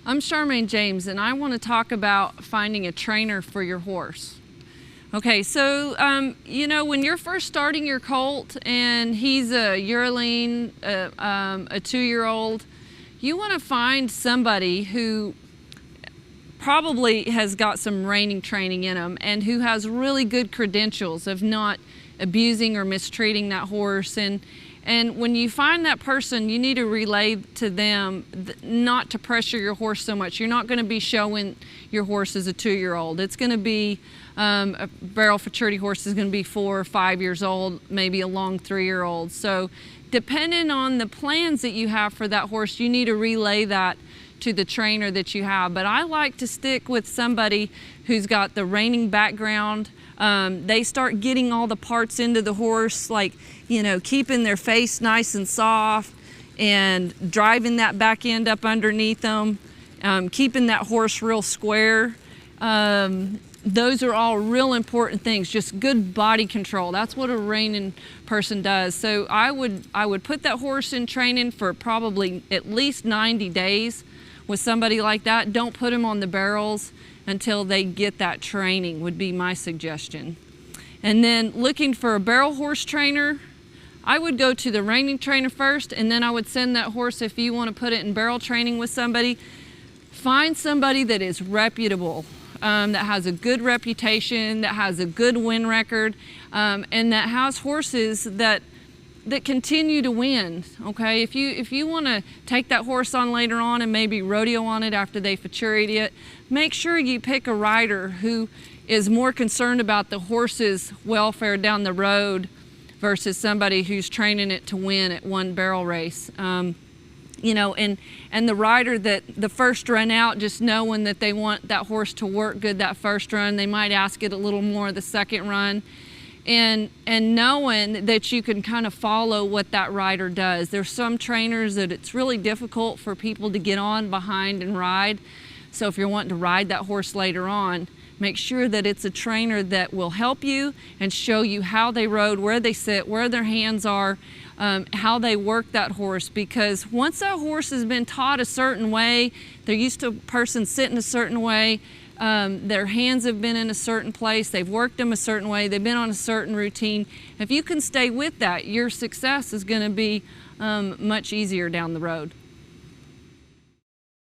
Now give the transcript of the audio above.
I'm Charmaine James, and I want to talk about finding a trainer for your horse. Okay, so when you're first starting your colt and he's a yearling, a 2-year-old, you want to find somebody who probably has got some reining training in them and who has really good credentials of not abusing or mistreating that horse. And when you find that person, you need to relay to them not to pressure your horse so much. You're not going to be showing your horse as a 2-year-old. It's going to be a barrel futurity horse is going to be 4 or 5 years old, maybe a long 3-year-old. So depending on the plans that you have for that horse, you need to relay that to the trainer that you have. But I like to stick with somebody who's got the reining background. They start getting all the parts into the horse, like, keeping their face nice and soft and driving that back end up underneath them, keeping that horse real square. Those are all real important things, just good body control. That's what a reining person does. So I would put that horse in training for probably at least 90 days with somebody like that. Don't put him on the barrels until they get that training, would be my suggestion. And then looking for a barrel horse trainer, I would go to the reining trainer first, and then I would send that horse, if you want to put it in barrel training with somebody, find somebody that is reputable, that has a good reputation, that has a good win record, and that has horses that continue to win. Okay, if you want to take that horse on later on and maybe rodeo on it after they futuried it, make sure you pick a rider who is more concerned about the horse's welfare down the road versus somebody who's training it to win at one barrel race. And the rider that the first run out, just knowing that they want that horse to work good that first run, they might ask it a little more the second run. And knowing that you can kind of follow what that rider does. There's some trainers that it's really difficult for people to get on behind and ride. So if you're wanting to ride that horse later on, make sure that it's a trainer that will help you and show you how they rode, where they sit, where their hands are, how they work that horse. Because once that horse has been taught a certain way, they're used to a person sitting a certain way, their hands have been in a certain place, they've worked them a certain way, they've been on a certain routine. If you can stay with that, your success is going to be much easier down the road.